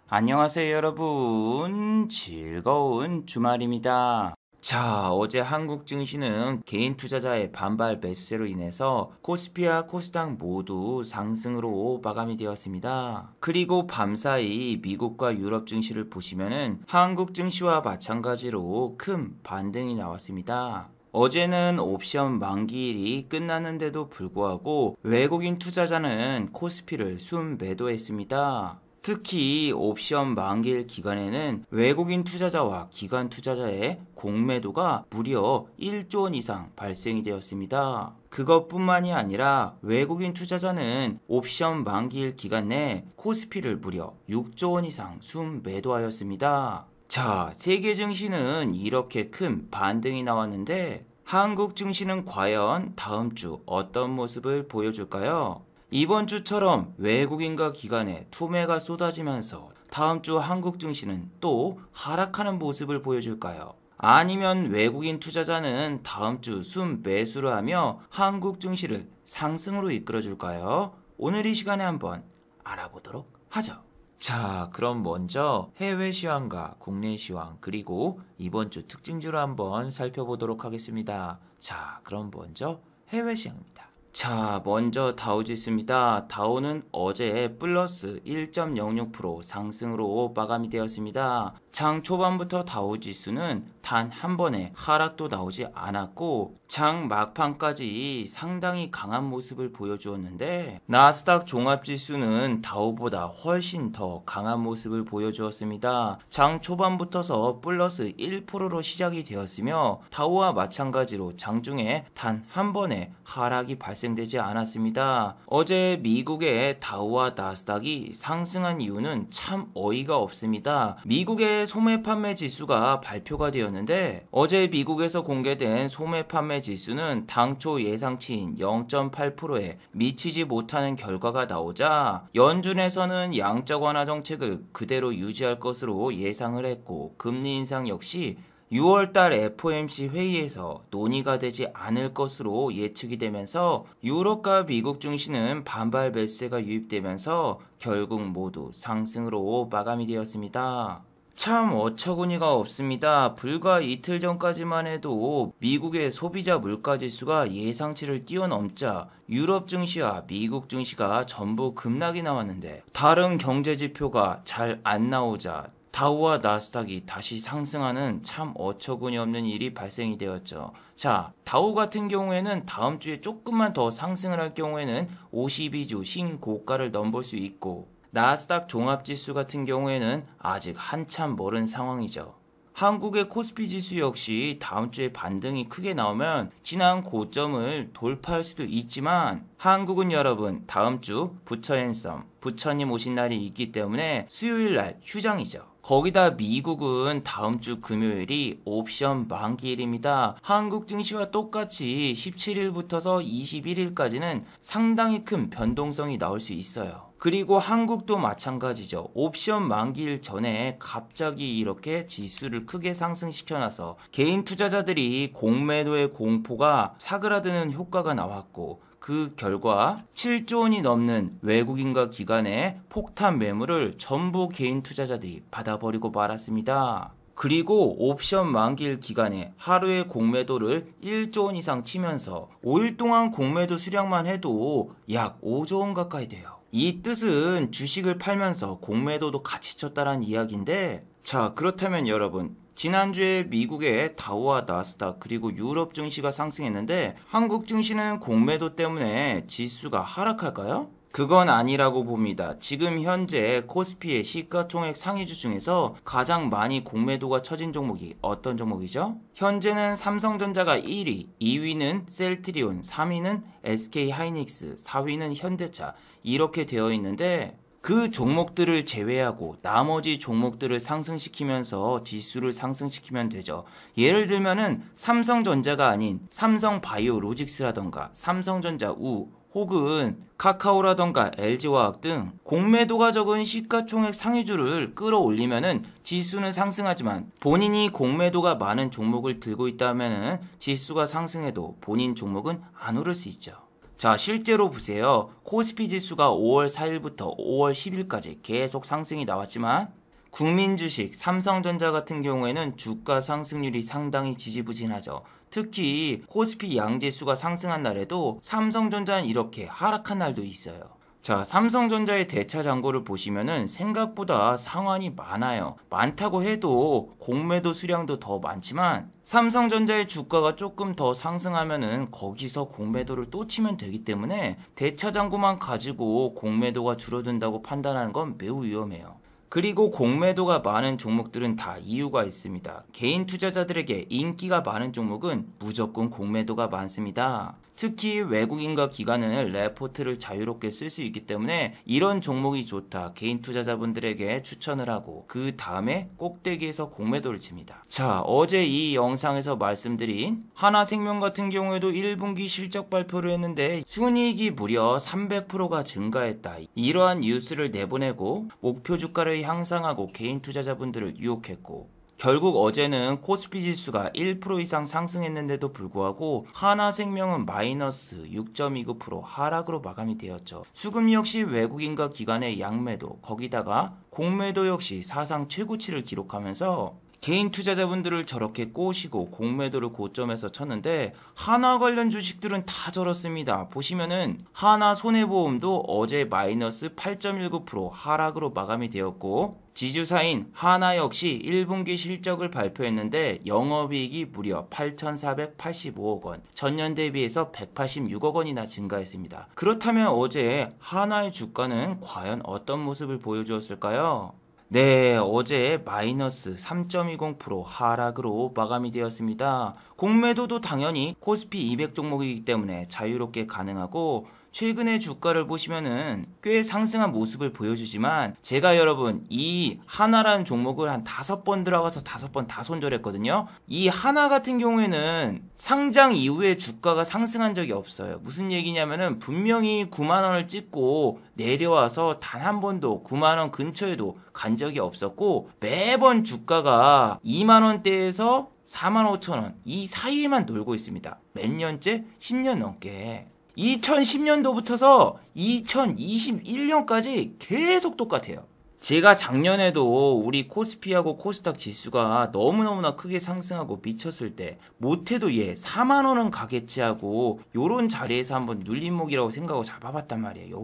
안녕하세요 여러분, 즐거운 주말입니다. 자, 어제 한국 증시는 개인 투자자의 반발 매수세로 인해서 코스피와 코스닥 모두 상승으로 마감이 되었습니다. 그리고 밤사이 미국과 유럽 증시를 보시면은 한국 증시와 마찬가지로 큰 반등이 나왔습니다. 어제는 옵션 만기일이 끝났는데도 불구하고 외국인 투자자는 코스피를 순매도했습니다. 특히 옵션 만기일 기간에는 외국인 투자자와 기관 투자자의 공매도가 무려 1조 원 이상 발생이 되었습니다. 그것뿐만이 아니라 외국인 투자자는 옵션 만기일 기간 내 코스피를 무려 6조 원 이상 순매도하였습니다. 자, 세계 증시는 이렇게 큰 반등이 나왔는데 한국 증시는 과연 다음 주 어떤 모습을 보여줄까요? 이번 주처럼 외국인과 기관의 투매가 쏟아지면서 다음 주 한국 증시는 또 하락하는 모습을 보여줄까요? 아니면 외국인 투자자는 다음 주 순매수를 하며 한국 증시를 상승으로 이끌어줄까요? 오늘 이 시간에 한번 알아보도록 하죠. 자, 그럼 먼저 해외 시황과 국내 시황 그리고 이번 주 특징주를 한번 살펴보도록 하겠습니다. 자, 그럼 먼저 해외 시황입니다. 자, 먼저 다우지수입니다. 다우는 어제 플러스 1.06% 상승으로 마감이 되었습니다. 장 초반부터 다우지수는 단 한 번의 하락도 나오지 않았고 장 막판까지 상당히 강한 모습을 보여주었는데 나스닥 종합지수는 다우보다 훨씬 더 강한 모습을 보여주었습니다. 장 초반부터서 플러스 1%로 시작이 되었으며 다우와 마찬가지로 장중에 단 한 번의 하락이 발생되지 않았습니다. 어제 미국의 다우와 나스닥이 상승한 이유는 참 어이가 없습니다. 미국의 소매 판매 지수가 발표가 되었는데 어제 미국에서 공개된 소매 판매 지수는 당초 예상치인 0.8%에 미치지 못하는 결과가 나오자 연준에서는 양적 완화 정책을 그대로 유지할 것으로 예상을 했고 금리 인상 역시 6월달 FOMC 회의에서 논의가 되지 않을 것으로 예측이 되면서 유럽과 미국 증시는 반발 매수세가 유입되면서 결국 모두 상승으로 마감이 되었습니다. 참 어처구니가 없습니다. 불과 이틀 전까지만 해도 미국의 소비자 물가지수가 예상치를 뛰어넘자 유럽 증시와 미국 증시가 전부 급락이 나왔는데 다른 경제지표가 잘 안 나오자 다우와 나스닥이 다시 상승하는 참 어처구니 없는 일이 발생이 되었죠. 자, 다우 같은 경우에는 다음 주에 조금만 더 상승을 할 경우에는 52주 신고가를 넘볼 수 있고 나스닥 종합지수 같은 경우에는 아직 한참 멀은 상황이죠. 한국의 코스피 지수 역시 다음 주에 반등이 크게 나오면 지난 고점을 돌파할 수도 있지만 한국은 여러분 다음 주 부처 앤썸 부처님 오신 날이 있기 때문에 수요일 날 휴장이죠. 거기다 미국은 다음 주 금요일이 옵션 만기일입니다. 한국 증시와 똑같이 17일부터서 21일까지는 상당히 큰 변동성이 나올 수 있어요. 그리고 한국도 마찬가지죠. 옵션 만기일 전에 갑자기 이렇게 지수를 크게 상승시켜놔서 개인 투자자들이 공매도의 공포가 사그라드는 효과가 나왔고 그 결과 7조 원이 넘는 외국인과 기관의 폭탄 매물을 전부 개인 투자자들이 받아버리고 말았습니다. 그리고 옵션 만기일 기간에 하루의 공매도를 1조 원 이상 치면서 5일 동안 공매도 수량만 해도 약 5조 원 가까이 돼요. 이 뜻은 주식을 팔면서 공매도도 같이 쳤다란 이야기인데 자, 그렇다면 여러분 지난주에 미국의 다우와 나스닥 그리고 유럽 증시가 상승했는데 한국 증시는 공매도 때문에 지수가 하락할까요? 그건 아니라고 봅니다. 지금 현재 코스피의 시가총액 상위주 중에서 가장 많이 공매도가 처진 종목이 어떤 종목이죠? 현재는 삼성전자가 1위, 2위는 셀트리온, 3위는 SK하이닉스, 4위는 현대차 이렇게 되어 있는데 그 종목들을 제외하고 나머지 종목들을 상승시키면서 지수를 상승시키면 되죠. 예를 들면은 삼성전자가 아닌 삼성바이오로직스라던가 삼성전자 우 혹은 카카오라던가 LG화학 등 공매도가 적은 시가총액 상위주를 끌어올리면은 지수는 상승하지만 본인이 공매도가 많은 종목을 들고 있다면은 지수가 상승해도 본인 종목은 안 오를 수 있죠. 자, 실제로 보세요. 코스피 지수가 5월 4일부터 5월 10일까지 계속 상승이 나왔지만 국민 주식 삼성전자 같은 경우에는 주가 상승률이 상당히 지지부진하죠. 특히 코스피 양지수가 상승한 날에도 삼성전자는 이렇게 하락한 날도 있어요. 자, 삼성전자의 대차 잔고를 보시면은 생각보다 상환이 많아요. 많다고 해도 공매도 수량도 더 많지만 삼성전자의 주가가 조금 더 상승하면은 거기서 공매도를 또 치면 되기 때문에 대차 잔고만 가지고 공매도가 줄어든다고 판단하는 건 매우 위험해요. 그리고 공매도가 많은 종목들은 다 이유가 있습니다. 개인 투자자들에게 인기가 많은 종목은 무조건 공매도가 많습니다. 특히 외국인과 기관은 레포트를 자유롭게 쓸 수 있기 때문에 이런 종목이 좋다 개인 투자자분들에게 추천을 하고 그 다음에 꼭대기에서 공매도를 칩니다. 자, 어제 이 영상에서 말씀드린 하나생명 같은 경우에도 1분기 실적 발표를 했는데 순이익이 무려 300%가 증가했다. 이러한 뉴스를 내보내고 목표 주가를 향상하고 개인 투자자분들을 유혹했고 결국 어제는 코스피 지수가 1% 이상 상승했는데도 불구하고 하나생명은 마이너스 6.29% 하락으로 마감이 되었죠. 수금 역시 외국인과 기관의 양매도 거기다가 공매도 역시 사상 최고치를 기록하면서 개인 투자자분들을 저렇게 꼬시고 공매도를 고점에서 쳤는데 하나 관련 주식들은 다 저렇습니다. 보시면은 하나 손해보험도 어제 마이너스 8.19% 하락으로 마감이 되었고 지주사인 하나 역시 1분기 실적을 발표했는데 영업이익이 무려 8,485억 원, 전년 대비해서 186억 원이나 증가했습니다. 그렇다면 어제 하나의 주가는 과연 어떤 모습을 보여주었을까요? 네, 어제 마이너스 3.20% 하락으로 마감이 되었습니다. 공매도도 당연히 코스피 200 종목이기 때문에 자유롭게 가능하고 최근의 주가를 보시면은 꽤 상승한 모습을 보여주지만 제가 여러분 이 하나라는 종목을 한 5번 들어가서 5번 다 손절했거든요. 이 하나 같은 경우에는 상장 이후에 주가가 상승한 적이 없어요. 무슨 얘기냐면은 분명히 9만 원을 찍고 내려와서 단 한 번도 9만 원 근처에도 간 적이 없었고 매번 주가가 2만 원대에서 4만 5천 원 이 사이에만 놀고 있습니다. 몇 년째? 10년 넘게. 2010년도부터서 2021년까지 계속 똑같아요. 제가 작년에도 우리 코스피하고 코스닥 지수가 너무너무나 크게 상승하고 미쳤을 때 못해도 4만원은 가겠지 하고 요런 자리에서 한번 눌림목이라고 생각하고 잡아봤단 말이에요.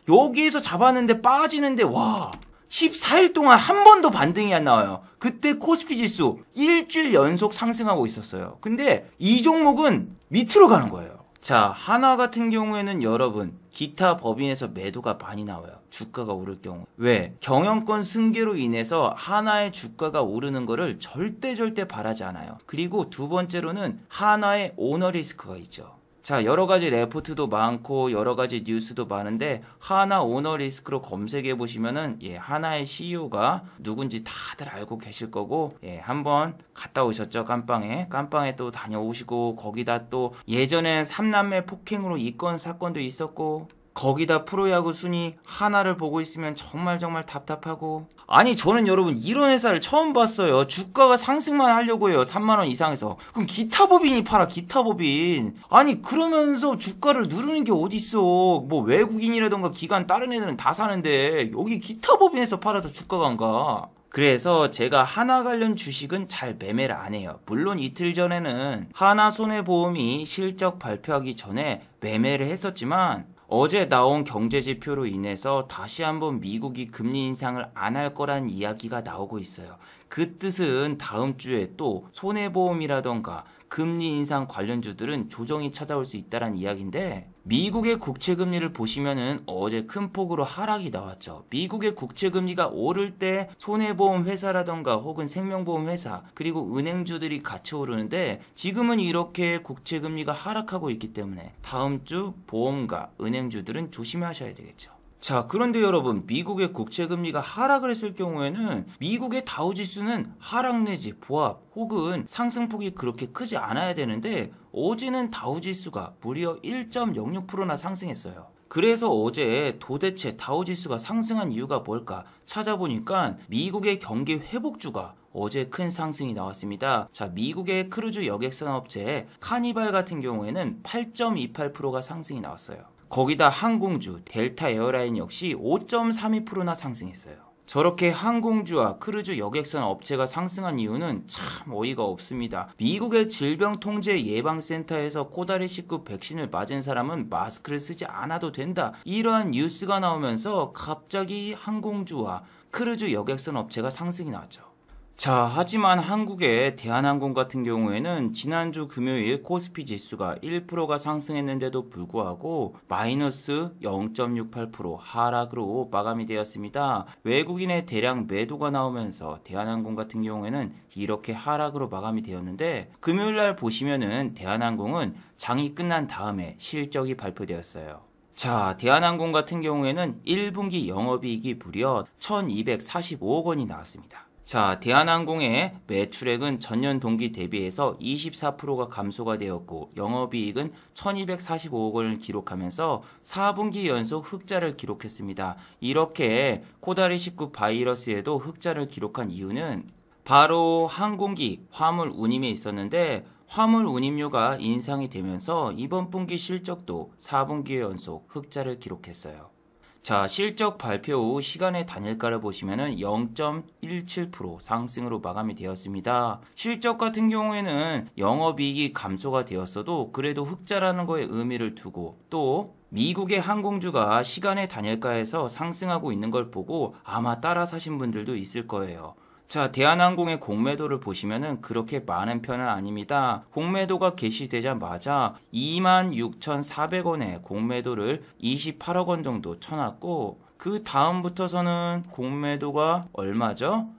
여기에서 잡았는데 빠지는데 와 14일 동안 한 번도 반등이 안 나와요. 그때 코스피 지수 일주일 연속 상승하고 있었어요. 근데 이 종목은 밑으로 가는 거예요. 자, 하나 같은 경우에는 여러분 기타 법인에서 매도가 많이 나와요. 주가가 오를 경우. 왜? 경영권 승계로 인해서 하나의 주가가 오르는 거를 절대 바라지 않아요. 그리고 두 번째로는 하나의 오너 리스크가 있죠. 자, 여러 가지 레포트도 많고 여러 가지 뉴스도 많은데 하나 오너 리스크로 검색해 보시면은 하나의 CEO가 누군지 다들 알고 계실 거고 한번 갔다 오셨죠. 깜빵에 또 다녀오시고 거기다 또 예전엔 3남매 폭행으로 이건 사건도 있었고 거기다 프로야구 순위 하나를 보고 있으면 정말 답답하고 아니 저는 여러분 이런 회사를 처음 봤어요. 주가가 상승만 하려고 해요. 3만원 이상에서. 그럼 기타법인이 팔아 기타법인. 아니 그러면서 주가를 누르는 게 어딨어. 뭐 외국인이라던가 기관 다른 애들은 다 사는데 여기 기타법인에서 팔아서 주가가 안 가. 그래서 제가 하나 관련 주식은 잘 매매를 안 해요. 물론 이틀 전에는 하나손해보험이 실적 발표하기 전에 매매를 했었지만 어제 나온 경제지표로 인해서 다시 한번 미국이 금리 인상을 안 할 거란 이야기가 나오고 있어요. 그 뜻은 다음 주에 또 손해보험이라던가 금리 인상 관련주들은 조정이 찾아올 수 있다는 이야기인데 미국의 국채금리를 보시면은 어제 큰 폭으로 하락이 나왔죠. 미국의 국채금리가 오를 때 손해보험 회사라던가 혹은 생명보험 회사 그리고 은행주들이 같이 오르는데 지금은 이렇게 국채금리가 하락하고 있기 때문에 다음 주 보험과 은행주들은 조심하셔야 되겠죠. 자, 그런데 여러분 미국의 국채금리가 하락을 했을 경우에는 미국의 다우지수는 하락 내지 보합 혹은 상승폭이 그렇게 크지 않아야 되는데 어제는 다우지수가 무려 1.06%나 상승했어요. 그래서 어제 도대체 다우지수가 상승한 이유가 뭘까 찾아보니까 미국의 경기 회복주가 어제 큰 상승이 나왔습니다. 자, 미국의 크루즈 여객선 업체 카니발 같은 경우에는 8.28%가 상승이 나왔어요. 거기다 항공주 델타 에어라인 역시 5.32%나 상승했어요. 저렇게 항공주와 크루즈 여객선 업체가 상승한 이유는 참 어이가 없습니다. 미국의 질병통제예방센터에서 코다리19 백신을 맞은 사람은 마스크를 쓰지 않아도 된다, 이러한 뉴스가 나오면서 갑자기 항공주와 크루즈 여객선 업체가 상승이 나왔죠. 자, 하지만 한국의 대한항공 같은 경우에는 지난주 금요일 코스피 지수가 1%가 상승했는데도 불구하고 마이너스 0.68% 하락으로 마감이 되었습니다. 외국인의 대량 매도가 나오면서 대한항공 같은 경우에는 이렇게 하락으로 마감이 되었는데, 금요일날 보시면은 대한항공은 장이 끝난 다음에 실적이 발표되었어요. 자, 대한항공 같은 경우에는 1분기 영업이익이 무려 1245억 원이 나왔습니다. 자, 대한항공의 매출액은 전년 동기 대비해서 24%가 감소가 되었고, 영업이익은 1245억 원을 기록하면서 4분기 연속 흑자를 기록했습니다. 이렇게 코다리19 바이러스에도 흑자를 기록한 이유는 바로 항공기 화물 운임에 있었는데, 화물 운임료가 인상이 되면서 이번 분기 실적도 4분기 연속 흑자를 기록했어요. 자, 실적 발표 후 시간의 단일가를 보시면은 0.17% 상승으로 마감이 되었습니다. 실적 같은 경우에는 영업이익이 감소가 되었어도 그래도 흑자라는 거에 의미를 두고, 또 미국의 항공주가 시간의 단일가에서 상승하고 있는 걸 보고 아마 따라 사신 분들도 있을 거예요. 자, 대한항공의 공매도를 보시면은 그렇게 많은 편은 아닙니다. 공매도가 개시되자마자 26,400원의 공매도를 28억 원 정도 쳐놨고, 그 다음부터서는 공매도가 얼마죠?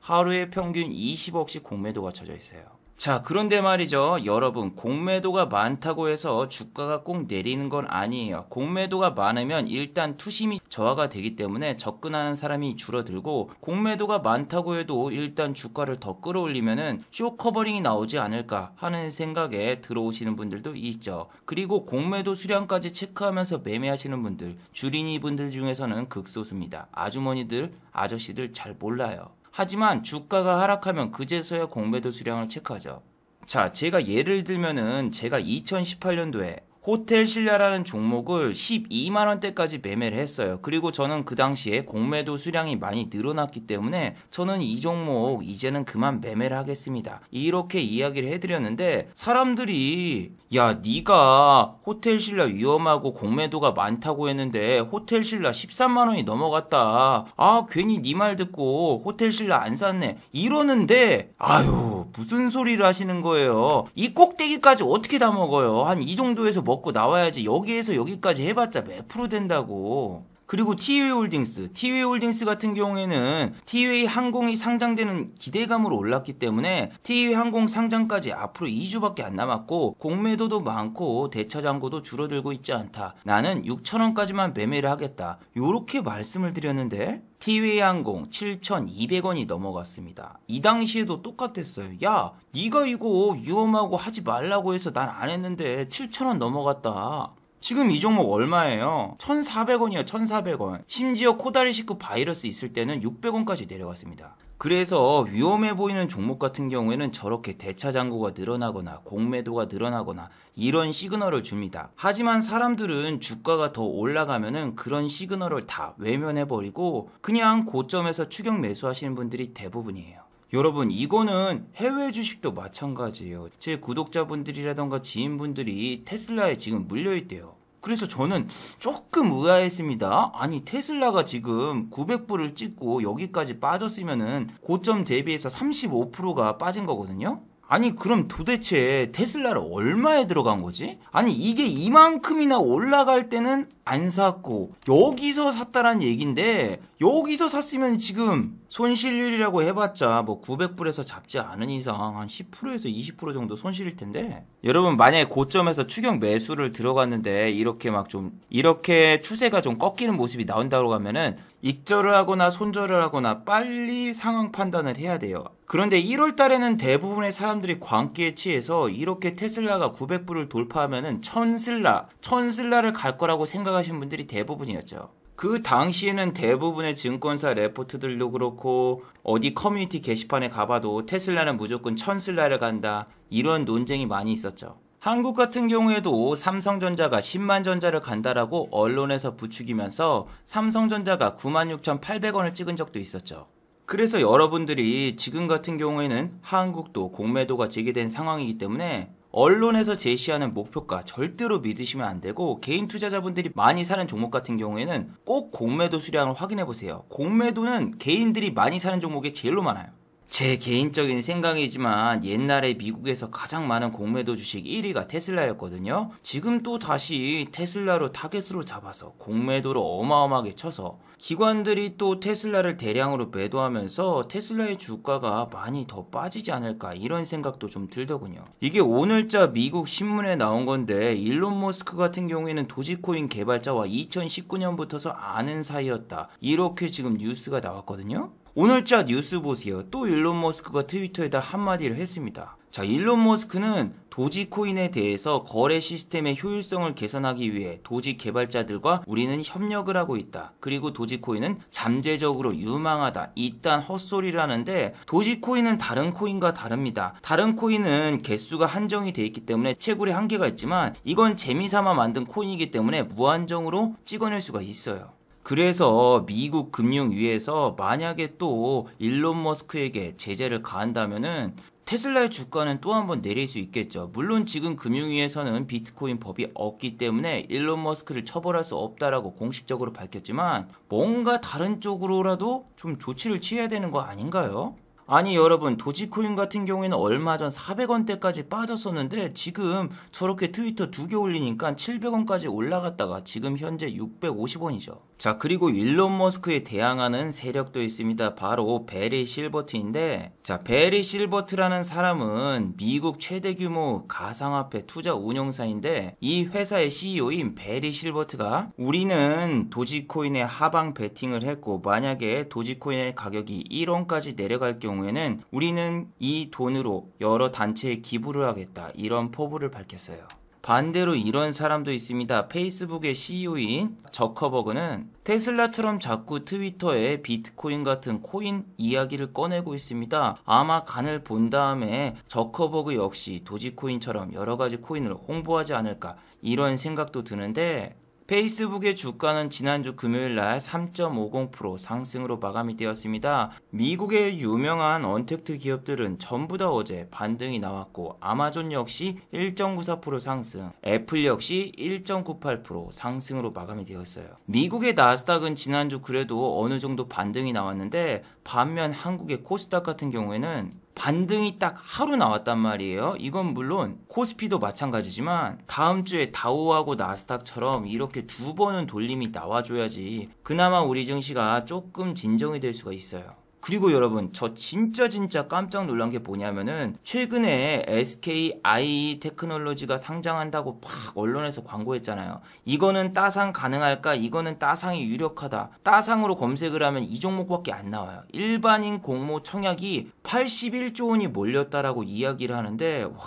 하루에 평균 20억씩 공매도가 쳐져 있어요. 자, 그런데 말이죠. 여러분, 공매도가 많다고 해서 주가가 꼭 내리는 건 아니에요. 공매도가 많으면 일단 투심이 저하가 되기 때문에 접근하는 사람이 줄어들고, 공매도가 많다고 해도 일단 주가를 더 끌어올리면은 쇼커버링이 나오지 않을까 하는 생각에 들어오시는 분들도 있죠. 그리고 공매도 수량까지 체크하면서 매매하시는 분들, 주린이 분들 중에서는 극소수입니다. 아주머니들, 아저씨들 잘 몰라요. 하지만 주가가 하락하면 그제서야 공매도 수량을 체크하죠. 자, 제가 예를 들면은 제가 2018년도에 호텔신라라는 종목을 12만원대까지 매매를 했어요. 그리고 저는 그 당시에 공매도 수량이 많이 늘어났기 때문에 저는 이 종목 이제는 그만 매매를 하겠습니다, 이렇게 이야기를 해드렸는데, 사람들이 야, 네가 호텔신라 위험하고 공매도가 많다고 했는데 호텔신라 13만원이 넘어갔다, 아 괜히 네 말 듣고 호텔신라 안 샀네, 이러는데 아유 무슨 소리를 하시는 거예요. 이 꼭대기까지 어떻게 다 먹어요. 한 이 정도에서 먹고 나와야지. 여기에서 여기까지 해봤자 몇 프로 된다고. 그리고 티웨이홀딩스 같은 경우에는 티웨이 항공이 상장되는 기대감으로 올랐기 때문에 티웨이 항공 상장까지 앞으로 2주밖에 안 남았고, 공매도도 많고 대차장고도 줄어들고 있지 않다, 나는 6,000원까지만 매매를 하겠다, 요렇게 말씀을 드렸는데 티웨이 항공 7,200원이 넘어갔습니다. 이 당시에도 똑같았어요. 야, 네가 이거 위험하고 하지 말라고 해서 난 안 했는데 7,000원 넘어갔다. 지금 이 종목 얼마예요? 1,400원이요, 1,400원. 심지어 코다리19 바이러스 있을 때는 600원까지 내려갔습니다. 그래서 위험해 보이는 종목 같은 경우에는 저렇게 대차장고가 늘어나거나 공매도가 늘어나거나 이런 시그널을 줍니다. 하지만 사람들은 주가가 더 올라가면은 그런 시그널을 다 외면해버리고 그냥 고점에서 추격 매수하시는 분들이 대부분이에요. 여러분, 이거는 해외 주식도 마찬가지예요. 제 구독자분들이라던가 지인분들이 테슬라에 지금 물려있대요. 그래서 저는 조금 의아했습니다. 아니, 테슬라가 지금 900불을 찍고 여기까지 빠졌으면은 고점 대비해서 35%가 빠진 거거든요. 아니, 그럼 도대체 테슬라를 얼마에 들어간 거지? 아니, 이게 이만큼이나 올라갈 때는 안 샀고 여기서 샀다란 얘긴데, 여기서 샀으면 지금 손실률이라고 해봤자 뭐 900불에서 잡지 않은 이상 한 10%에서 20% 정도 손실일 텐데, 여러분 만약에 고점에서 추격 매수를 들어갔는데 이렇게 추세가 좀 꺾이는 모습이 나온다고 하면은 익절을 하거나 손절을 하거나 빨리 상황 판단을 해야 돼요. 그런데 1월 달에는 대부분의 사람들이 광기에 취해서 이렇게 테슬라가 900불을 돌파하면은 천슬라를 갈 거라고 생각하시는 분들이 대부분이었죠. 그 당시에는 대부분의 증권사 레포트들도 그렇고 어디 커뮤니티 게시판에 가봐도 테슬라는 무조건 천슬라를 간다, 이런 논쟁이 많이 있었죠. 한국 같은 경우에도 삼성전자가 10만 전자를 간다라고 언론에서 부추기면서 삼성전자가 96,800원을 찍은 적도 있었죠. 그래서 여러분들이 지금 같은 경우에는 한국도 공매도가 제기된 상황이기 때문에 언론에서 제시하는 목표가 절대로 믿으시면 안 되고, 개인 투자자분들이 많이 사는 종목 같은 경우에는 꼭 공매도 수량을 확인해 보세요. 공매도는 개인들이 많이 사는 종목이 제일로 많아요. 제 개인적인 생각이지만 옛날에 미국에서 가장 많은 공매도 주식 1위가 테슬라였거든요. 지금 또 다시 테슬라로 타겟으로 잡아서 공매도로 어마어마하게 쳐서 기관들이 또 테슬라를 대량으로 매도하면서 테슬라의 주가가 많이 더 빠지지 않을까, 이런 생각도 좀 들더군요. 이게 오늘자 미국 신문에 나온 건데, 일론 머스크 같은 경우에는 도지코인 개발자와 2019년부터서 아는 사이였다, 이렇게 지금 뉴스가 나왔거든요. 오늘자 뉴스 보세요. 또 일론 머스크가 트위터에다 한마디를 했습니다. 자, 일론 머스크는 도지코인에 대해서 거래 시스템의 효율성을 개선하기 위해 도지 개발자들과 우리는 협력을 하고 있다. 그리고 도지코인은 잠재적으로 유망하다, 이딴 헛소리를 하는데, 도지코인은 다른 코인과 다릅니다. 다른 코인은 개수가 한정이 돼 있기 때문에 채굴에 한계가 있지만, 이건 재미삼아 만든 코인이기 때문에 무한정으로 찍어낼 수가 있어요. 그래서 미국 금융위에서 만약에 또 일론 머스크에게 제재를 가한다면은 테슬라의 주가는 또 한 번 내릴 수 있겠죠. 물론 지금 금융위에서는 비트코인 법이 없기 때문에 일론 머스크를 처벌할 수 없다라고 공식적으로 밝혔지만, 뭔가 다른 쪽으로라도 좀 조치를 취해야 되는 거 아닌가요? 아니 여러분, 도지코인 같은 경우에는 얼마 전 400원대까지 빠졌었는데 지금 저렇게 트위터 2개 올리니까 700원까지 올라갔다가 지금 현재 650원이죠. 자, 그리고 일론 머스크에 대항하는 세력도 있습니다. 바로 베리 실버트인데, 자, 베리 실버트라는 사람은 미국 최대 규모 가상화폐 투자 운용사인데, 이 회사의 CEO인 베리 실버트가 우리는 도지코인에 하방 베팅을 했고, 만약에 도지코인의 가격이 1원까지 내려갈 경우에는 우리는 이 돈으로 여러 단체에 기부를 하겠다, 이런 포부를 밝혔어요. 반대로 이런 사람도 있습니다. 페이스북의 CEO인 저커버그는 테슬라처럼 자꾸 트위터에 비트코인 같은 코인 이야기를 꺼내고 있습니다. 아마 간을 본 다음에 저커버그 역시 도지코인처럼 여러 가지 코인을 홍보하지 않을까, 이런 생각도 드는데, 페이스북의 주가는 지난주 금요일날 3.50% 상승으로 마감이 되었습니다. 미국의 유명한 언택트 기업들은 전부 다 어제 반등이 나왔고, 아마존 역시 1.94% 상승, 애플 역시 1.98% 상승으로 마감이 되었어요. 미국의 나스닥은 지난주 그래도 어느 정도 반등이 나왔는데, 반면 한국의 코스닥 같은 경우에는 반등이 딱 하루 나왔단 말이에요. 이건 물론 코스피도 마찬가지지만 다음 주에 다우하고 나스닥처럼 이렇게 2번은 돌림이 나와줘야지 그나마 우리 증시가 조금 진정이 될 수가 있어요. 그리고 여러분, 저 진짜 깜짝 놀란 게 뭐냐면은, 최근에 SK IE 테크놀로지가 상장한다고 막 언론에서 광고했잖아요. 이거는 따상 가능할까? 이거는 따상이 유력하다. 따상으로 검색을 하면 이 종목밖에 안 나와요. 일반인 공모 청약이 81조 원이 몰렸다라고 이야기를 하는데, 와,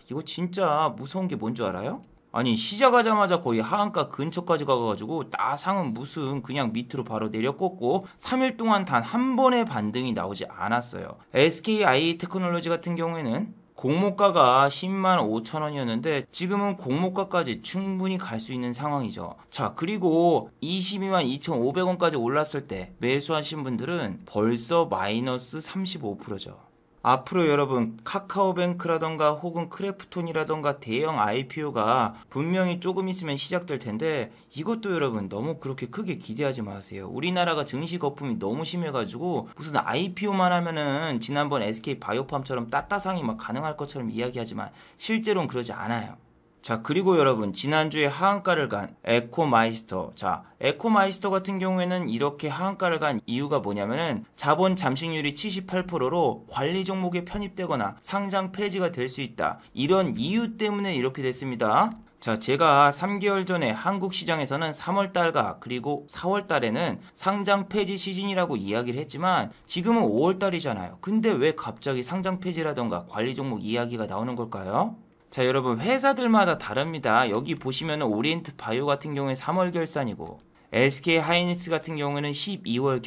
이거 진짜 무서운 게 뭔 줄 알아요? 아니, 시작하자마자 거의 하한가 근처까지 가가지고 따상은 무슨 그냥 밑으로 바로 내려꽂고 3일 동안 단 한 번의 반등이 나오지 않았어요. SKI 테크놀로지 같은 경우에는 공모가가 10만 5천 원이었는데 지금은 공모가까지 충분히 갈 수 있는 상황이죠. 자, 그리고 22만 2,500원까지 올랐을 때 매수하신 분들은 벌써 마이너스 35%죠. 앞으로 여러분, 카카오뱅크라던가 혹은 크래프톤이라던가 대형 IPO가 분명히 조금 있으면 시작될 텐데, 이것도 여러분 너무 그렇게 크게 기대하지 마세요. 우리나라가 증시 거품이 너무 심해가지고 무슨 IPO만 하면은 지난번 SK바이오팜처럼 따따상이 막 가능할 것처럼 이야기하지만 실제로는 그러지 않아요. 자, 그리고 여러분, 지난주에 하한가를 간 에코마이스터. 자, 에코마이스터 같은 경우에는 이렇게 하한가를 간 이유가 뭐냐면은 자본 잠식률이 78%로 관리 종목에 편입되거나 상장 폐지가 될 수 있다, 이런 이유 때문에 이렇게 됐습니다. 자, 제가 3개월 전에 한국 시장에서는 3월달과 그리고 4월달에는 상장 폐지 시즌이라고 이야기를 했지만 지금은 5월달이잖아요. 근데 왜 갑자기 상장 폐지라던가 관리 종목 이야기가 나오는 걸까요? 자, 여러분, 회사들마다 다릅니다. 여기 보시면은 오리엔트 바이오 같은 경우에 3월 결산이고, SK 하이닉스 같은 경우에는 12월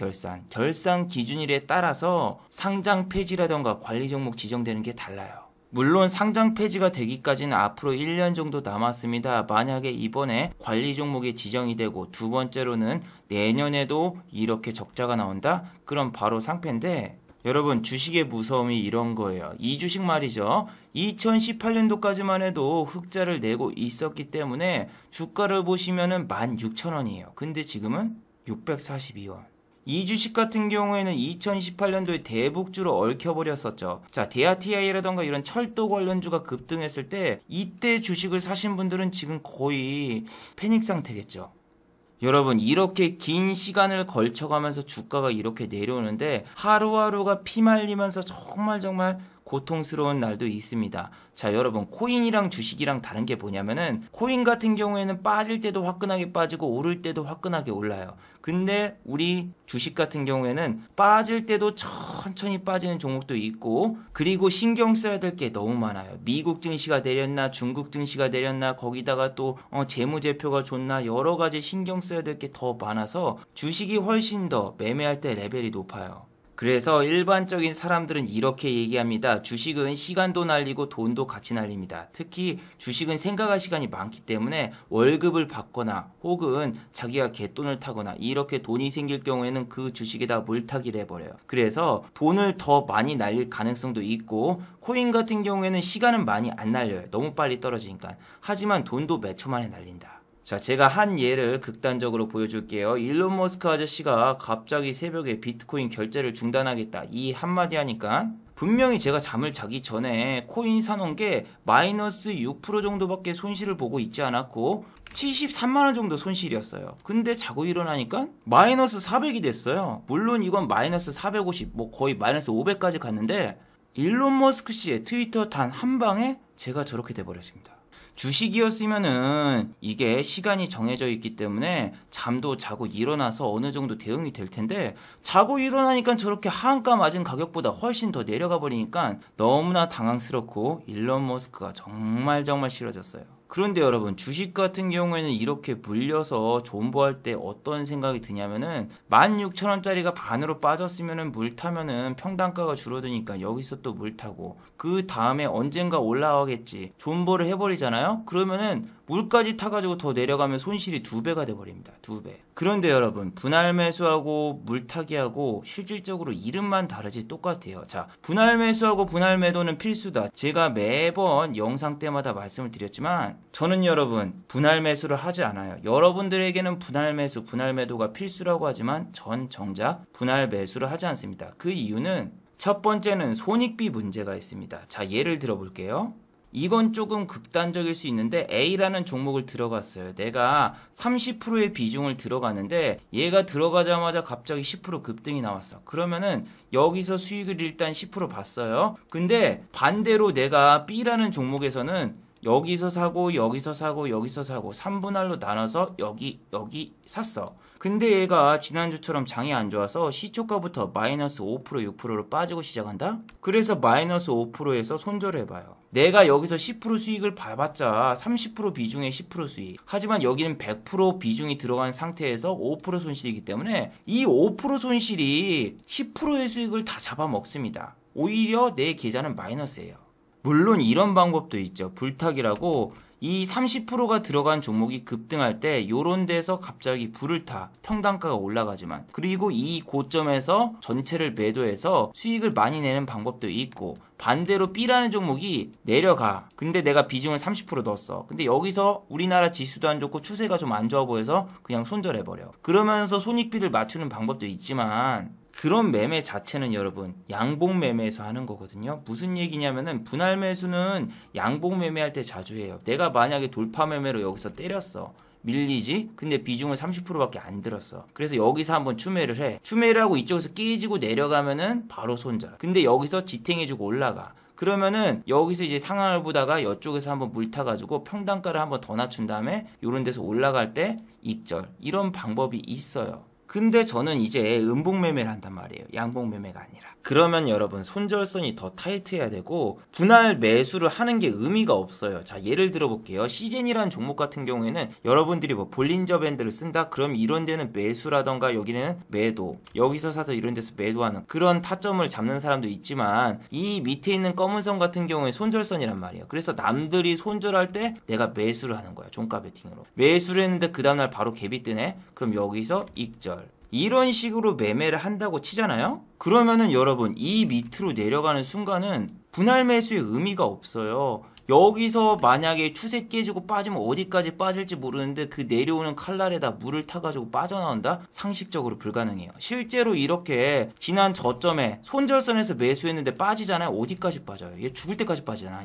결산 기준일에 따라서 상장 폐지라던가 관리 종목 지정되는 게 달라요. 물론 상장 폐지가 되기까지는 앞으로 1년 정도 남았습니다. 만약에 이번에 관리 종목이 지정이 되고 두 번째로는 내년에도 이렇게 적자가 나온다? 그럼 바로 상패인데, 여러분 주식의 무서움이 이런 거예요. 이 주식 말이죠. 2018년도까지만 해도 흑자를 내고 있었기 때문에 주가를 보시면은 16,000원이에요. 근데 지금은 642원. 이 주식 같은 경우에는 2018년도에 대북주로 얽혀버렸었죠. 자, 대하TI라던가 이런 철도 관련주가 급등했을 때 이때 주식을 사신 분들은 지금 거의 패닉 상태겠죠. 여러분 이렇게 긴 시간을 걸쳐가면서 주가가 이렇게 내려오는데 하루하루가 피말리면서 정말 고통스러운 날도 있습니다. 자, 여러분 코인이랑 주식이랑 다른 게 뭐냐면은 코인 같은 경우에는 빠질 때도 화끈하게 빠지고 오를 때도 화끈하게 올라요. 근데 우리 주식 같은 경우에는 빠질 때도 천천히 빠지는 종목도 있고, 그리고 신경 써야 될 게 너무 많아요. 미국 증시가 내렸나 중국 증시가 내렸나 거기다가 또 재무제표가 좋나 여러 가지 신경 써야 될 게 더 많아서 주식이 훨씬 더 매매할 때 레벨이 높아요. 그래서 일반적인 사람들은 이렇게 얘기합니다. 주식은 시간도 날리고 돈도 같이 날립니다. 특히 주식은 생각할 시간이 많기 때문에 월급을 받거나 혹은 자기가 갯돈을 타거나 이렇게 돈이 생길 경우에는 그 주식에다 물타기를 해버려요. 그래서 돈을 더 많이 날릴 가능성도 있고, 코인 같은 경우에는 시간은 많이 안 날려요. 너무 빨리 떨어지니까. 하지만 돈도 몇 초 만에 날린다. 자, 제가 한 예를 극단적으로 보여줄게요. 일론 머스크 아저씨가 갑자기 새벽에 비트코인 결제를 중단하겠다 이 한마디 하니까 분명히 제가 잠을 자기 전에 코인 사놓은 게 마이너스 6% 정도밖에 손실을 보고 있지 않았고 73만원 정도 손실이었어요. 근데 자고 일어나니까 마이너스 400이 됐어요. 물론 이건 마이너스 450, 거의 마이너스 500까지 갔는데 일론 머스크 씨의 트위터 단 한 방에 제가 저렇게 돼버렸습니다. 주식이었으면은 이게 시간이 정해져 있기 때문에 잠도 자고 일어나서 어느 정도 대응이 될 텐데, 자고 일어나니까 저렇게 하한가 맞은 가격보다 훨씬 더 내려가 버리니까 너무나 당황스럽고 일론 머스크가 정말 싫어졌어요. 그런데 여러분 주식 같은 경우에는 이렇게 물려서 존버할 때 어떤 생각이 드냐면은 16,000원짜리가 반으로 빠졌으면은 물 타면은 평단가가 줄어드니까 여기서 또 물 타고 그 다음에 언젠가 올라가겠지 존버를 해버리잖아요. 그러면은 물까지 타가지고 더 내려가면 손실이 2배가 돼버립니다. 2배. 그런데 여러분 분할 매수하고 물타기하고 실질적으로 이름만 다르지 똑같아요. 자, 분할 매수하고 분할 매도는 필수다. 제가 매번 영상 때마다 말씀을 드렸지만 저는 여러분 분할 매수를 하지 않아요. 여러분들에게는 분할 매수, 분할 매도가 필수라고 하지만 전 정작 분할 매수를 하지 않습니다. 그 이유는 첫 번째는 손익비 문제가 있습니다. 자, 예를 들어 볼게요. 이건 조금 극단적일 수 있는데 A라는 종목을 들어갔어요. 내가 30%의 비중을 들어갔는데 얘가 들어가자마자 갑자기 10% 급등이 나왔어. 그러면은 여기서 수익을 일단 10% 봤어요. 근데 반대로 내가 B라는 종목에서는 여기서 사고 여기서 사고 여기서 사고 3분할로 나눠서 여기 샀어. 근데 얘가 지난주처럼 장이 안 좋아서 시초가부터 마이너스 5% 6%로 빠지고 시작한다? 그래서 마이너스 5%에서 손절을 해봐요. 내가 여기서 10% 수익을 봐봤자 30% 비중의 10% 수익. 하지만 여기는 100% 비중이 들어간 상태에서 5% 손실이기 때문에 이 5% 손실이 10%의 수익을 다 잡아먹습니다. 오히려 내 계좌는 마이너스예요. 물론 이런 방법도 있죠. 불타기라고 이 30%가 들어간 종목이 급등할 때 요런 데서 갑자기 불을 타 평단가가 올라가지만, 그리고 이 고점에서 전체를 매도해서 수익을 많이 내는 방법도 있고, 반대로 B라는 종목이 내려가. 근데 내가 비중을 30% 넣었어. 근데 여기서 우리나라 지수도 안 좋고 추세가 좀 안 좋아 보여서 그냥 손절해버려. 그러면서 손익비를 맞추는 방법도 있지만 그런 매매 자체는 여러분 양봉 매매에서 하는 거거든요. 무슨 얘기냐면은 분할 매수는 양봉 매매할 때 자주 해요. 내가 만약에 돌파 매매로 여기서 때렸어. 밀리지? 근데 비중을 30%밖에 안 들었어. 그래서 여기서 한번 추매를 해. 추매를 하고 이쪽에서 깨지고 내려가면은 바로 손절. 근데 여기서 지탱해주고 올라가. 그러면은 여기서 이제 상황을 보다가 이쪽에서 한번 물 타가지고 평단가를 한번 더 낮춘 다음에 이런 데서 올라갈 때 익절. 이런 방법이 있어요. 근데 저는 이제 음봉 매매를 한단 말이에요. 양봉 매매가 아니라. 그러면 여러분 손절선이 더 타이트해야 되고 분할 매수를 하는 게 의미가 없어요. 자, 예를 들어 볼게요. 시젠이라는 종목 같은 경우에는 여러분들이 뭐 볼린저 밴드를 쓴다? 그럼 이런 데는 매수라던가 여기는 매도, 여기서 사서 이런 데서 매도하는 그런 타점을 잡는 사람도 있지만 이 밑에 있는 검은 선 같은 경우에 손절선이란 말이에요. 그래서 남들이 손절할 때 내가 매수를 하는 거야. 종가 베팅으로. 매수를 했는데 그 다음날 바로 갭이 뜨네? 그럼 여기서 익절. 이런 식으로 매매를 한다고 치잖아요? 그러면은 여러분 이 밑으로 내려가는 순간은 분할 매수의 의미가 없어요. 여기서 만약에 추세 깨지고 빠지면 어디까지 빠질지 모르는데 그 내려오는 칼날에다 물을 타가지고 빠져나온다? 상식적으로 불가능해요. 실제로 이렇게 지난 저점에 손절선에서 매수했는데 빠지잖아요. 어디까지 빠져요? 얘 죽을 때까지 빠지잖아.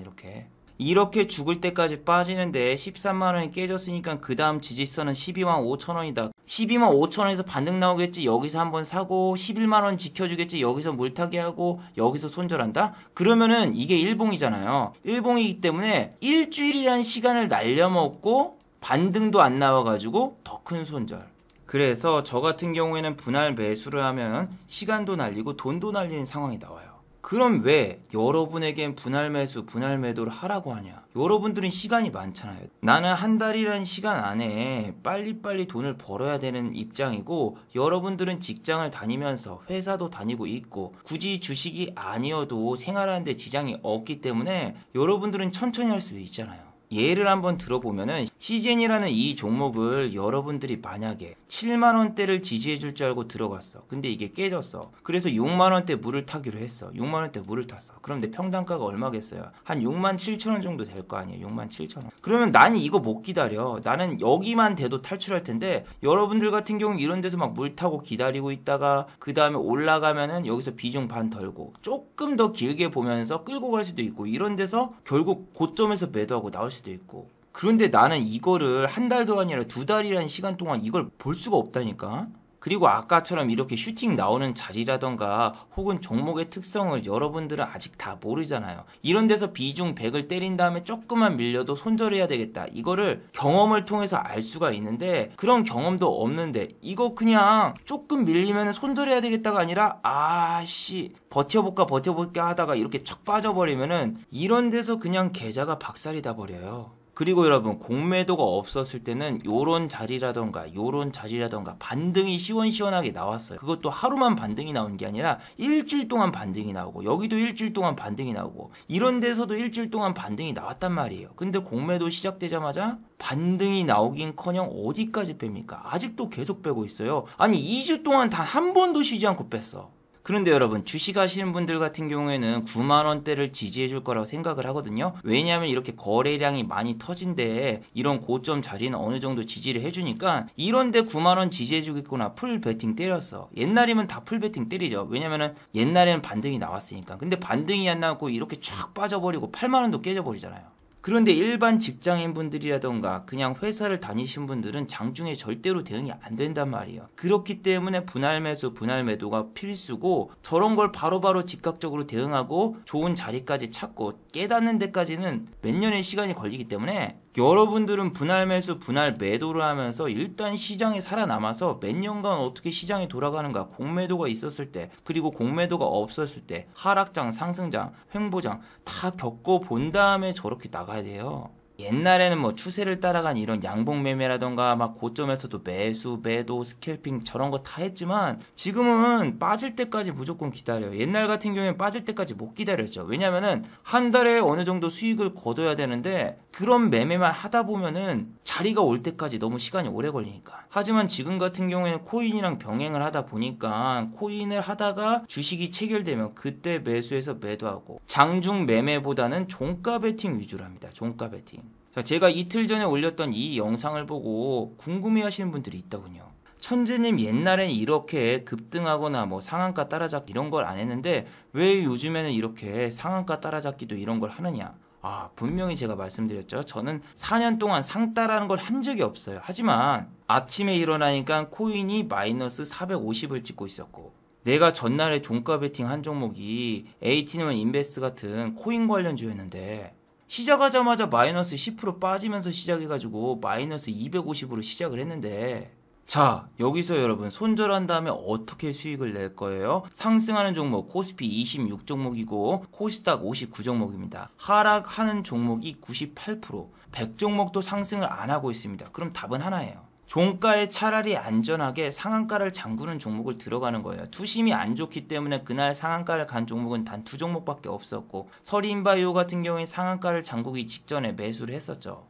이렇게 죽을 때까지 빠지는데 13만원이 깨졌으니까 그 다음 지지선은 12만 5천원이다. 12만 5천원에서 반등 나오겠지. 여기서 한번 사고 11만원 지켜주겠지. 여기서 물타기 하고 여기서 손절한다? 그러면은 이게 일봉이잖아요. 일봉이기 때문에 일주일이라는 시간을 날려먹고 반등도 안 나와가지고 더 큰 손절. 그래서 저 같은 경우에는 분할 매수를 하면 시간도 날리고 돈도 날리는 상황이 나와요. 그럼 왜 여러분에겐 분할 매수, 분할 매도를 하라고 하냐? 여러분들은 시간이 많잖아요. 나는 한 달이라는 시간 안에 빨리빨리 돈을 벌어야 되는 입장이고 여러분들은 직장을 다니면서 회사도 다니고 있고 굳이 주식이 아니어도 생활하는데 지장이 없기 때문에 여러분들은 천천히 할 수 있잖아요. 예를 한번 들어보면은 시젠이라는 이 종목을 여러분들이 만약에 7만원대를 지지해줄 줄 알고 들어갔어. 근데 이게 깨졌어. 그래서 6만원대 물을 타기로 했어. 6만원대 물을 탔어. 그럼 내 평단가가 얼마겠어요? 한 6만 7천원 정도 될 거 아니에요. 6만 7천원. 그러면 나는 이거 못 기다려. 나는 여기만 돼도 탈출할 텐데 여러분들 같은 경우는 이런 데서 막 물 타고 기다리고 있다가 그 다음에 올라가면은 여기서 비중 반 덜고 조금 더 길게 보면서 끌고 갈 수도 있고 이런 데서 결국 고점에서 매도하고 나올 수도 있고. 그런데 나는 이거를 한 달도 아니라 두 달이라는 시간 동안 이걸 볼 수가 없다니까. 그리고 아까처럼 이렇게 슈팅 나오는 자리라던가 혹은 종목의 특성을 여러분들은 아직 다 모르잖아요. 이런 데서 비중 100을 때린 다음에 조금만 밀려도 손절해야 되겠다. 이거를 경험을 통해서 알 수가 있는데 그런 경험도 없는데 이거 그냥 조금 밀리면 손절해야 되겠다가 아니라 버텨볼까 하다가 이렇게 척 빠져버리면은 이런 데서 그냥 계좌가 박살이 다 버려요. 그리고 여러분 공매도가 없었을 때는 요런 자리라던가 반등이 시원시원하게 나왔어요. 그것도 하루만 반등이 나온 게 아니라 일주일 동안 반등이 나오고 여기도 일주일 동안 반등이 나오고 이런 데서도 일주일 동안 반등이 나왔단 말이에요. 근데 공매도 시작되자마자 반등이 나오긴커녕 어디까지 뺍니까? 아직도 계속 빼고 있어요. 아니 2주 동안 단 한 번도 쉬지 않고 뺐어. 그런데 여러분 주식 하시는 분들 같은 경우에는 9만원대를 지지해 줄 거라고 생각을 하거든요. 왜냐하면 이렇게 거래량이 많이 터진데 이런 고점 자리는 어느 정도 지지를 해주니까 이런데 9만원 지지해 주겠구나. 풀 베팅 때렸어. 옛날이면 다 풀 베팅 때리죠. 왜냐면은 옛날에는 반등이 나왔으니까. 근데 반등이 안 나왔고 이렇게 쫙 빠져버리고 8만원도 깨져버리잖아요. 그런데 일반 직장인분들이라던가 그냥 회사를 다니신 분들은 장중에 절대로 대응이 안 된단 말이에요. 그렇기 때문에 분할 매수, 분할 매도가 필수고 저런 걸 바로바로 즉각적으로 대응하고 좋은 자리까지 찾고 깨닫는 데까지는 몇 년의 시간이 걸리기 때문에 여러분들은 분할 매수, 분할 매도를 하면서 일단 시장에 살아남아서 몇 년간 어떻게 시장이 돌아가는가, 공매도가 있었을 때 그리고 공매도가 없었을 때 하락장, 상승장, 횡보장 다 겪어본 다음에 저렇게 나가야 돼요. 옛날에는 뭐 추세를 따라간 이런 양봉 매매라던가 막 고점에서도 매수, 매도, 스캘핑 저런 거 다 했지만 지금은 빠질 때까지 무조건 기다려요. 옛날 같은 경우에는 빠질 때까지 못 기다렸죠. 왜냐면은 한 달에 어느 정도 수익을 거둬야 되는데 그런 매매만 하다 보면은 자리가 올 때까지 너무 시간이 오래 걸리니까. 하지만 지금 같은 경우에는 코인이랑 병행을 하다 보니까 코인을 하다가 주식이 체결되면 그때 매수해서 매도하고 장중 매매보다는 종가 베팅 위주로 합니다. 종가 베팅. 자, 제가 이틀 전에 올렸던 이 영상을 보고 궁금해 하시는 분들이 있더군요. 천재님 옛날엔 이렇게 급등하거나 뭐 상한가 따라잡기 이런 걸 안 했는데 왜 요즘에는 이렇게 상한가 따라잡기도 이런 걸 하느냐. 분명히 제가 말씀드렸죠. 저는 4년 동안 상따라는 걸 한 적이 없어요. 하지만 아침에 일어나니까 코인이 마이너스 450을 찍고 있었고 내가 전날에 종가 베팅 한 종목이 에이티넘 인베스트 같은 코인 관련주였는데 시작하자마자 마이너스 10% 빠지면서 시작해가지고 마이너스 250으로 시작을 했는데 자, 여기서 여러분 손절한 다음에 어떻게 수익을 낼 거예요? 상승하는 종목 코스피 26 종목이고 코스닥 59 종목입니다. 하락하는 종목이 98%, 100 종목도 상승을 안 하고 있습니다. 그럼 답은 하나예요. 종가에 차라리 안전하게 상한가를 잠그는 종목을 들어가는 거예요. 투심이 안 좋기 때문에 그날 상한가를 간 종목은 단 2종목밖에 없었고, 서린바이오 같은 경우에 상한가를 잠그기 직전에 매수를 했었죠.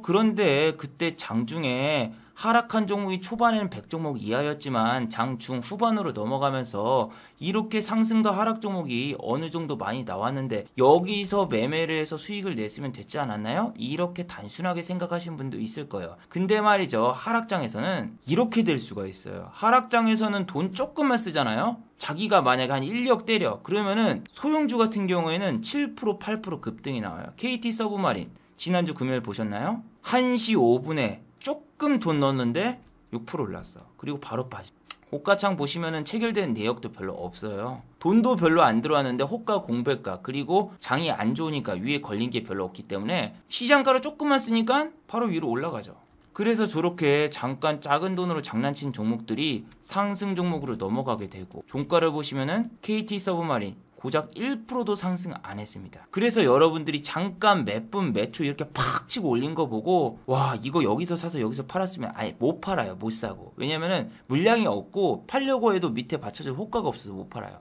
그런데 그때 장중에 하락한 종목이 초반에는 100종목 이하였지만 장중 후반으로 넘어가면서 이렇게 상승과 하락 종목이 어느 정도 많이 나왔는데 여기서 매매를 해서 수익을 냈으면 됐지 않았나요? 이렇게 단순하게 생각하시는 분도 있을 거예요. 근데 말이죠, 하락장에서는 이렇게 될 수가 있어요. 하락장에서는 돈 조금만 쓰잖아요. 자기가 만약에 한 1억 때려, 그러면은 소형주 같은 경우에는 7% 8% 급등이 나와요. KT 서브마린 지난주 금요일 보셨나요? 1시 5분에 조금 돈 넣었는데 6% 올랐어. 그리고 바로 빠지. 호가창 보시면은 체결된 내역도 별로 없어요. 돈도 별로 안 들어왔는데 호가 공백가, 그리고 장이 안 좋으니까 위에 걸린 게 별로 없기 때문에 시장가로 조금만 쓰니까 바로 위로 올라가죠. 그래서 저렇게 잠깐 작은 돈으로 장난친 종목들이 상승 종목으로 넘어가게 되고, 종가를 보시면은 KT 서브마린 고작 1%도 상승 안 했습니다. 그래서 여러분들이 잠깐 몇 분, 몇 초 이렇게 팍 치고 올린 거 보고, 와, 이거 여기서 사서 여기서 팔았으면 아예 못 팔아요. 못 사고. 왜냐면은 물량이 없고 팔려고 해도 밑에 받쳐줄 호가가 없어서 못 팔아요.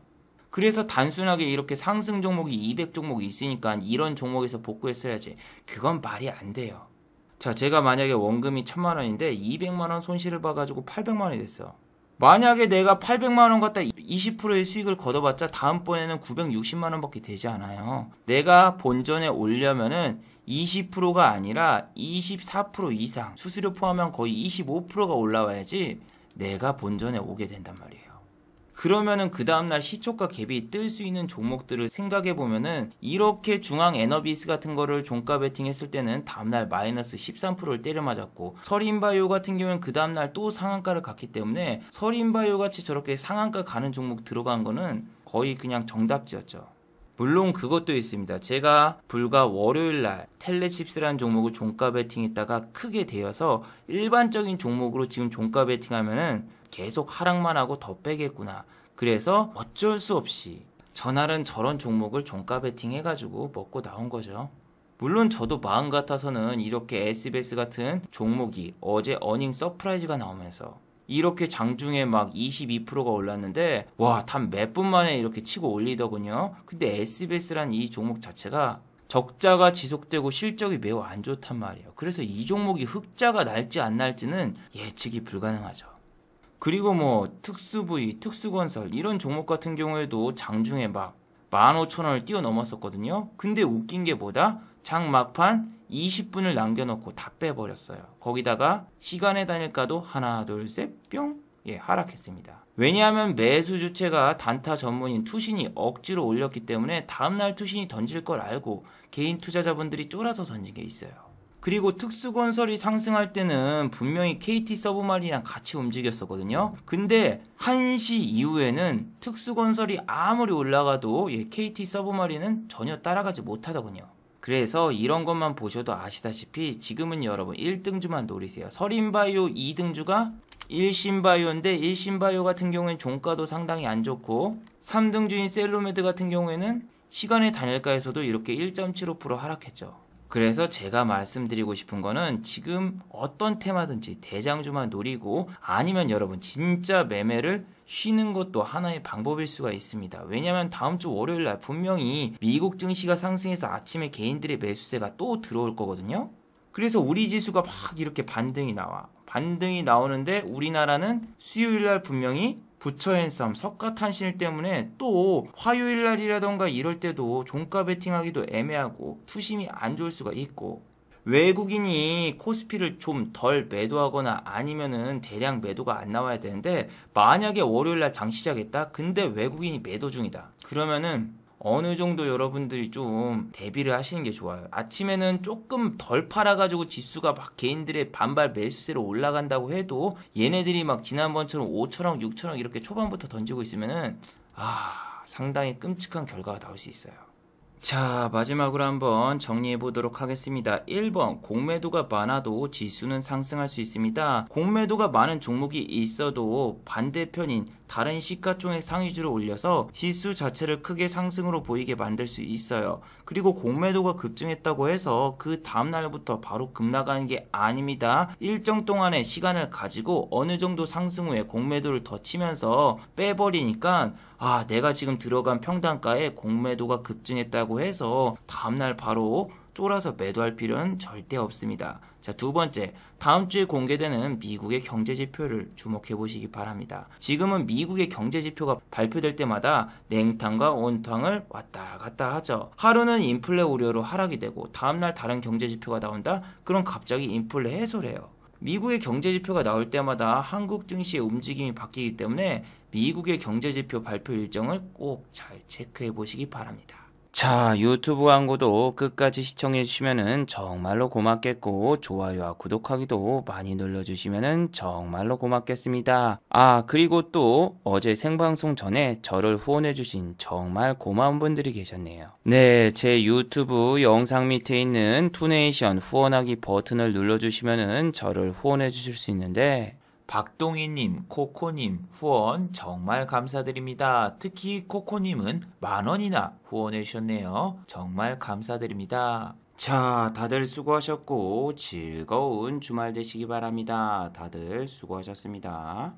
그래서 단순하게 이렇게 상승 종목이 200 종목이 있으니까 이런 종목에서 복구했어야지. 그건 말이 안 돼요. 자, 제가 만약에 원금이 1000만 원인데 200만 원 손실을 봐가지고 800만 원이 됐어. 만약에 내가 800만 원 갖다 20%의 수익을 걷어봤자 다음번에는 960만 원밖에 되지 않아요. 내가 본전에 오려면은 20%가 아니라 24% 이상, 수수료 포함하면 거의 25%가 올라와야지 내가 본전에 오게 된단 말이에요. 그러면은 그 다음날 시초가 갭이 뜰 수 있는 종목들을 생각해 보면은, 이렇게 중앙 에너비스 같은 거를 종가 베팅 했을 때는 다음날 마이너스 13%를 때려 맞았고, 서린바이오 같은 경우는 그 다음날 또 상한가를 갔기 때문에 서린바이오 같이 저렇게 상한가 가는 종목 들어간 거는 거의 그냥 정답지였죠. 물론 그것도 있습니다. 제가 불과 월요일날 텔레칩스라는 종목을 종가 베팅했다가 크게 되어서 일반적인 종목으로 지금 종가 베팅하면은 계속 하락만 하고 더 빼겠구나. 그래서 어쩔 수 없이 전날은 저런 종목을 종가 베팅 해가지고 먹고 나온 거죠. 물론 저도 마음 같아서는 이렇게 SBS 같은 종목이 어제 어닝 서프라이즈가 나오면서 이렇게 장중에 막 22%가 올랐는데, 와, 단 몇 분 만에 이렇게 치고 올리더군요. 근데 SBS라는 이 종목 자체가 적자가 지속되고 실적이 매우 안 좋단 말이에요. 그래서 이 종목이 흑자가 날지 안 날지는 예측이 불가능하죠. 그리고 뭐 특수부위, 특수건설 이런 종목 같은 경우에도 장중에 막 15,000원을 뛰어넘었었거든요. 근데 웃긴 게 뭐다? 장 막판 20분을 남겨놓고 다 빼버렸어요. 거기다가 시간의 단일가도 하나, 둘, 셋, 뿅! 하락했습니다. 왜냐하면 매수 주체가 단타 전문인 투신이 억지로 올렸기 때문에 다음날 투신이 던질 걸 알고 개인 투자자분들이 쫄아서 던진 게 있어요. 그리고 특수건설이 상승할 때는 분명히 KT 서브마린이랑 같이 움직였었거든요. 근데 1시 이후에는 특수건설이 아무리 올라가도 KT 서브마린은 전혀 따라가지 못하더군요. 그래서 이런 것만 보셔도 아시다시피 지금은 여러분 1등주만 노리세요. 서린바이오 2등주가 1신바이오인데 1신바이오 같은 경우에는 종가도 상당히 안 좋고, 3등주인 셀로메드 같은 경우에는 시간의 단일가에서도 이렇게 1.75% 하락했죠. 그래서 제가 말씀드리고 싶은 거는 지금 어떤 테마든지 대장주만 노리고, 아니면 여러분 진짜 매매를 쉬는 것도 하나의 방법일 수가 있습니다. 왜냐면 다음 주 월요일 날 분명히 미국 증시가 상승해서 아침에 개인들의 매수세가 또 들어올 거거든요. 그래서 우리 지수가 막 이렇게 반등이 나와. 반등이 나오는데 우리나라는 수요일 날 분명히 부처 앤썸, 석가탄신 때문에 또 화요일 날이라던가 이럴 때도 종가 베팅하기도 애매하고 투심이 안 좋을 수가 있고, 외국인이 코스피를 좀 덜 매도하거나 아니면은 대량 매도가 안 나와야 되는데, 만약에 월요일 날 장 시작했다? 근데 외국인이 매도 중이다. 그러면은 어느 정도 여러분들이 좀 대비를 하시는 게 좋아요. 아침에는 조금 덜 팔아가지고 지수가 막 개인들의 반발 매수세로 올라간다고 해도 얘네들이 막 지난번처럼 5천원, 6천원 이렇게 초반부터 던지고 있으면은 상당히 끔찍한 결과가 나올 수 있어요. 자, 마지막으로 한번 정리해 보도록 하겠습니다. 1번, 공매도가 많아도 지수는 상승할 수 있습니다. 공매도가 많은 종목이 있어도 반대편인 다른 시가총액 상위주를 올려서 지수 자체를 크게 상승으로 보이게 만들 수 있어요. 그리고 공매도가 급증했다고 해서 그 다음날부터 바로 급나가는 게 아닙니다. 일정 동안의 시간을 가지고 어느 정도 상승 후에 공매도를 더 치면서 빼버리니까 내가 지금 들어간 평단가에 공매도가 급증했다고 해서 다음날 바로 쫄아서 매도할 필요는 절대 없습니다. 자, 두 번째, 다음 주에 공개되는 미국의 경제 지표를 주목해 보시기 바랍니다. 지금은 미국의 경제 지표가 발표될 때마다 냉탕과 온탕을 왔다 갔다 하죠. 하루는 인플레 우려로 하락이 되고 다음날 다른 경제 지표가 나온다? 그럼 갑자기 인플레 해소래요. 미국의 경제 지표가 나올 때마다 한국 증시의 움직임이 바뀌기 때문에 미국의 경제 지표 발표 일정을 꼭 잘 체크해 보시기 바랍니다. 자, 유튜브 광고도 끝까지 시청해 주시면 정말로 고맙겠고, 좋아요와 구독하기도 많이 눌러주시면 정말로 고맙겠습니다. 그리고 또 어제 생방송 전에 저를 후원해 주신 정말 고마운 분들이 계셨네요. 네, 제 유튜브 영상 밑에 있는 투네이션 후원하기 버튼을 눌러주시면 저를 후원해 주실 수 있는데, 박동희님, 코코님 후원 정말 감사드립니다. 특히 코코님은 10,000원이나 후원해 주셨네요. 정말 감사드립니다. 자, 다들 수고하셨고 즐거운 주말 되시기 바랍니다. 다들 수고하셨습니다.